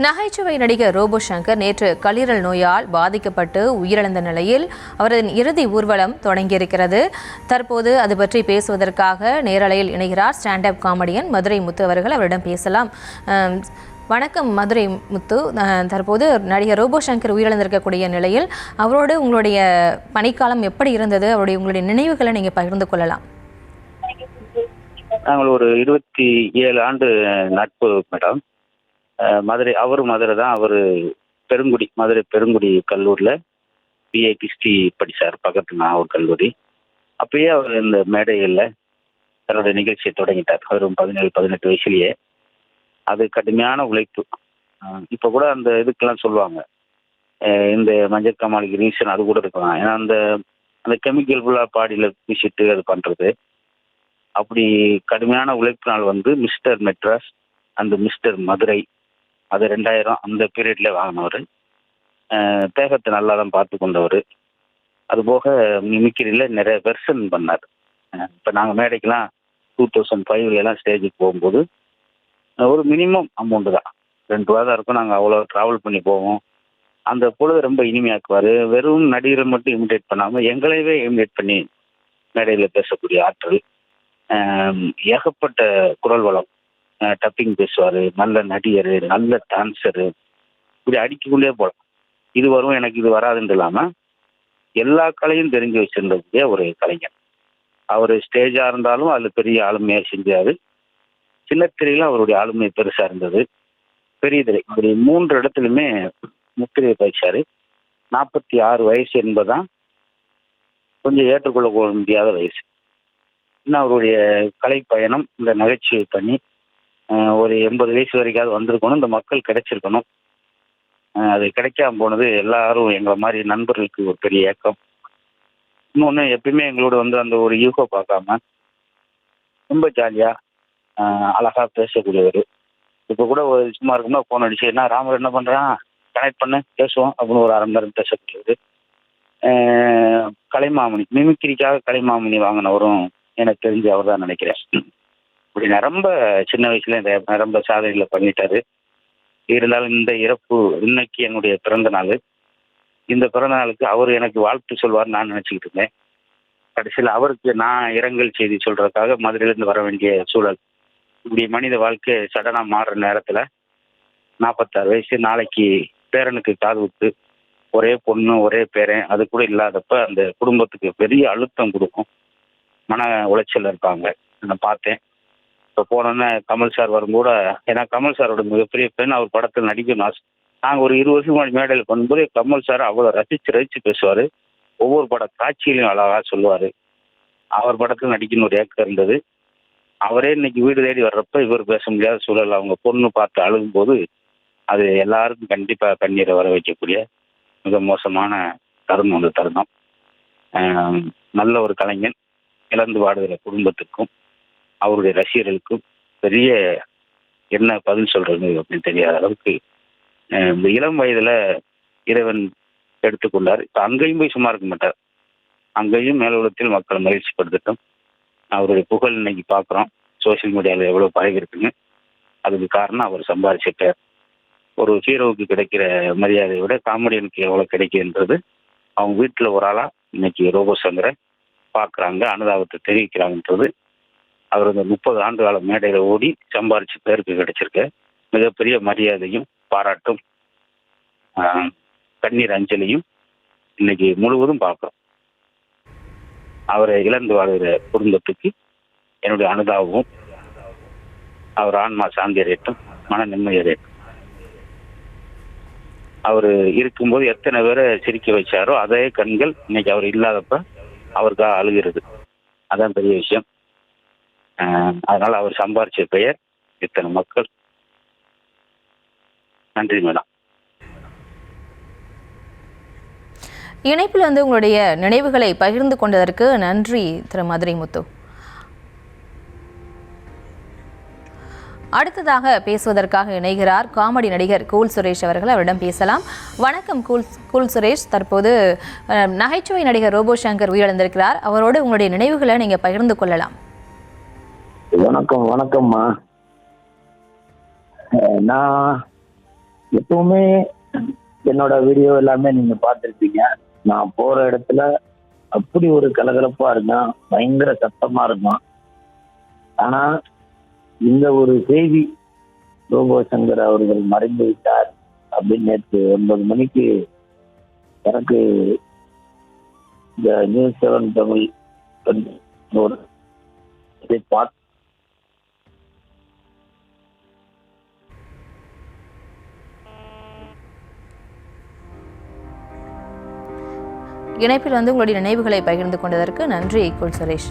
நகைச்சுவை நடிகர் ரோபோ சங்கர் நேற்று கல்லீரல் நோயால் பாதிக்கப்பட்டு உயிரிழந்த நிலையில் அவரது இறுதி ஊர்வலம் தொடங்கியிருக்கிறது. தற்போது அது பற்றி பேசுவதற்காக நேரலையில் இணைகிறார் ஸ்டாண்ட் அப் காமெடியன் மதுரை முத்து அவர்கள். அவரிடம் பேசலாம். வணக்கம் மதுரை முத்து. தற்போது நடிகர் ரோபோ சங்கர் உயிரிழந்திருக்கக்கூடிய நிலையில் அவரோடு உங்களுடைய பணிக்காலம் எப்படி இருந்தது, உங்களுடைய நினைவுகளை நீங்கள் பகிர்ந்து கொள்ளலாம். நாங்கள் ஒரு 27 ஆண்டு நட்பு மேடம். மதுரை தான். அவர் மதுரை பெருங்குடி கல்லூரியில் பிஏ ஹிஸ்ட்ரி படித்தார். பக்கத்து நான் ஒரு கல்லூரி. அப்பயே அவர் இந்த மேடைகளில் தன்னுடைய நிகழ்ச்சியை தொடங்கிட்டார். அவரும் 17-18 வயசுலேயே. அது கடுமையான உழைப்பு. இப்போ கூட அந்த இதுக்கெல்லாம் சொல்லுவாங்க, இந்த மஞ்சள் காமாலைக்கு ரீசன் அது கூட இருக்கலாம். ஏன்னா அந்த கெமிக்கல் ஃபுல்லாக பாடியில் பூசிட்டு அது பண்ணுறது. அப்படி கடுமையான உழைப்பினால் மிஸ்டர் மெட்ராஸ் அந்த மிஸ்டர் மதுரை அது 2000 அந்த பீரியட்ல வாங்கினவர். தேகத்தை நல்லா தான் பார்த்து கொண்டவர். அதுபோக மிமிக்கிரியில் நிறைய வெர்ஷன் பண்ணார். இப்போ நாங்கள் மேடைக்கெல்லாம் 2005 ஸ்டேஜுக்கு போகும்போது ஒரு மினிமம் அமௌண்ட்டு தான், 2 ரூபா தான் இருக்கும். நாங்கள் அவ்வளோ ட்ராவல் பண்ணி போவோம். அந்த பொழுது ரொம்ப இனிமையாக்குவார். வெறும் நடிகரை மட்டும் இமிடேட் பண்ணாமல் எங்களையவே இமிடேட் பண்ணி மேடையில் பேசக்கூடிய ஆற்றல். ஏகப்பட்ட குரல் வளம். டப்பிங் பேசுவார். நல்ல நடிகர், நல்ல டான்ஸரு. இப்படி அடிக்கக்குள்ளே போகலாம். இது வரும் எனக்கு இது வராதுன்னு இல்லாமல் எல்லா கலையும் தெரிஞ்சு வச்சிருந்தக்கூடிய ஒரு கலைஞர். அவர் ஸ்டேஜாக இருந்தாலும் அதில் பெரிய ஆளுமையாக செஞ்சார். சின்னத்திரையில் அவருடைய ஆளுமை பெருசாக இருந்தது. பெரிய திரை அப்படி 3 இடத்துலையுமே முத்திரையை பயிற்சார். 46 வயசு என்பதுதான் கொஞ்சம் ஏற்றுக்கொள்ள முடியாத வயசு. இன்னும் அவருடைய கலை பயணம் இந்த நகைச்சுவை பண்ணி ஒரு 80 வயசு வரைக்காவது வந்திருக்கணும். இந்த மக்கள் கிடைச்சிருக்கணும். அது கிடைக்காம போனது எல்லாரும் எங்களை மாதிரி நண்பர்களுக்கு ஒரு பெரிய ஏக்கம். இன்னொன்று, எப்பயுமே எங்களோட அந்த ஒரு யூகோ பார்க்காம ரொம்ப ஜாலியாக அழகாக பேசக்கூடியவர். இப்போ கூட ஒரு சும்மா இருக்கும்போது ஃபோன் அடிச்சு, என்ன ராமர் என்ன பண்ணுறான், கனெக்ட் பண்ண பேசுவோம் அப்படின்னு ஒரு 1/2 மணி நேரம் பேசக்கூடியவர். கலைமாமணி, மிமிக்கிரிக்காக கலைமாமணி வாங்கினவரும் எனக்கு தெரிஞ்சு அவர் தான் நினைக்கிறேன். இப்படி ரொம்ப சின்ன வயசுல ரொம்ப சாதனைகளை பண்ணிட்டாரு. இருந்தாலும் இந்த இறப்பு இன்னைக்கு என்னுடைய பிறந்த நாள். இந்த பிறந்த நாளுக்கு அவர் எனக்கு வாழ்த்து சொல்வார் நான் நினச்சிக்கிட்டு இருந்தேன். கடைசியில் அவருக்கு நான் இரங்கல் செய்தி சொல்றதுக்காக மதுரையிலேருந்து வர வேண்டிய சூழல். இப்படி மனித வாழ்க்கை சடனாக மாறுற நேரத்தில் 46 வயசு. நாளைக்கு பேரனுக்கு காது விட்டு, ஒரே பொண்ணு ஒரே பேரன் அது கூட இல்லாதப்ப அந்த குடும்பத்துக்கு பெரிய அழுத்தம் கொடுக்கும். மன உளைச்சல் இருப்பாங்க. நான் பார்த்தேன். இப்போ போனோன்னே கமல் சார் வரும்போது, ஏன்னா கமல் சாரோட மிகப்பெரிய பெண், அவர் படத்தில் நடிக்கணும் ஆசை. நாங்கள் ஒரு 20 வருஷம் முன்னாடி மேடையில் பண்ணும்போது கமல் சார் அவ்வளோ ரசித்து பேசுவார். ஒவ்வொரு பட காட்சியிலையும் அழகாக சொல்லுவார். அவர் படத்தில் நடிக்கணும் ஒரு ஏக்கம் இருந்தது. அவரே இன்னைக்கு வீடு தேடி வர்றப்ப இவர் பேச முடியாத சூழல். அவங்க பொண்ணு பார்த்து அழுகும்போது அது எல்லாருக்கும் கண்டிப்பாக கண்ணீரை வர வைக்கக்கூடிய மிக மோசமான தருணம் அந்த தருணம். நல்ல ஒரு கலைஞன். இழந்து வாடுகிற குடும்பத்துக்கும் அவருடைய ரசிகர்களுக்கும் பெரிய என்ன பதில் சொல்றது அப்படின்னு தெரியாத அளவுக்கு இந்த இளம் வயதுல இறைவன் எடுத்துக்கொண்டார். இப்போ அங்கேயும் போய் சும்மா இருக்க மாட்டார். அங்கேயும் மேலுலகத்தில் மக்களை மகிழ்ச்சிப்படுத்தட்டும். அவருடைய புகழ் இன்னைக்கு பார்க்குறோம் சோசியல் மீடியாவில் எவ்வளோ பழகி இருக்குங்க. அதுக்கு காரணம் அவர் சம்பாதிச்ச பேர். ஒரு ஹீரோவுக்கு கிடைக்கிற மரியாதையை விட காமெடியனுக்கு எவ்வளோ கிடைக்குன்றது அவங்க வீட்டில் ஒரு ஆளாக இன்னைக்கு ரோபோ சங்கரை பார்க்குறாங்க, அனுதாபத்தை தெரிவிக்கிறாங்கன்றது அவர் இந்த 30 ஆண்டு கால மேடையில் ஓடி சம்பாரிச்ச பேருக்கு கிடைச்சிருக்க மிகப்பெரிய மரியாதையும் பாராட்டும் கண்ணீர் அஞ்சலியும் இன்னைக்கு முழுவதும் பார்க்குறோம். அவரை இழந்து வாழ்கிற குடும்பத்துக்கு என்னுடைய அனுதாபமும், அவர் ஆன்மா சாந்தி அடையட்டும், மன நிம்மதி அடையட்டும். அவர் இருக்கும்போது எத்தனை பேரை சிரிக்க வச்சாரோ அதே கண்கள் இன்னைக்கு அவர் இல்லாதப்ப அவருக்காக அழுகிறது. அதான் பெரிய விஷயம். அதனால அவர் சம்பாரிச்ச பெயர் இத்தனை மக்கள். நன்றி மேடம். இணைப்பில் உங்களுடைய நினைவுகளை பகிர்ந்து கொண்டதற்கு நன்றி திரு மதுரை முத்து. அடுத்ததாக பேசுவதற்காக இணைகிறார் காமெடி நடிகர் கூல் சுரேஷ் அவர்கள். அவரிடம் பேசலாம். வணக்கம் கூல் சுரேஷ். தற்போது நகைச்சுவை நடிகர் ரோபோ சங்கர் உயிரிழந்திருக்கிறார். அவரோடு உங்களுடைய நினைவுகளை நீங்க பகிர்ந்து கொள்ளலாம். வணக்கம்மா. நான் எப்பவுமே என்னோட வீடியோ எல்லாமே நீங்க பார்த்துருப்பீங்க. நான் போற இடத்துல அப்படி ஒரு கலகலப்பா இருக்கும், பயங்கர சத்தமா இருக்கும். ஆனா இந்த ஒரு செய்தி, ரோபோ சங்கர் அவர்கள் மறைந்து விட்டார் அப்படின்னு நேற்று 9 மணிக்கு எனக்கு இந்த நியூஸ் 7 தமிழ் ஒரு இதை பார்த்து இணைப்பில் வந்து உங்களுடைய நினைவுகளை பகிர்ந்து கொண்டதற்கு நன்றி குல் சுரேஷ்.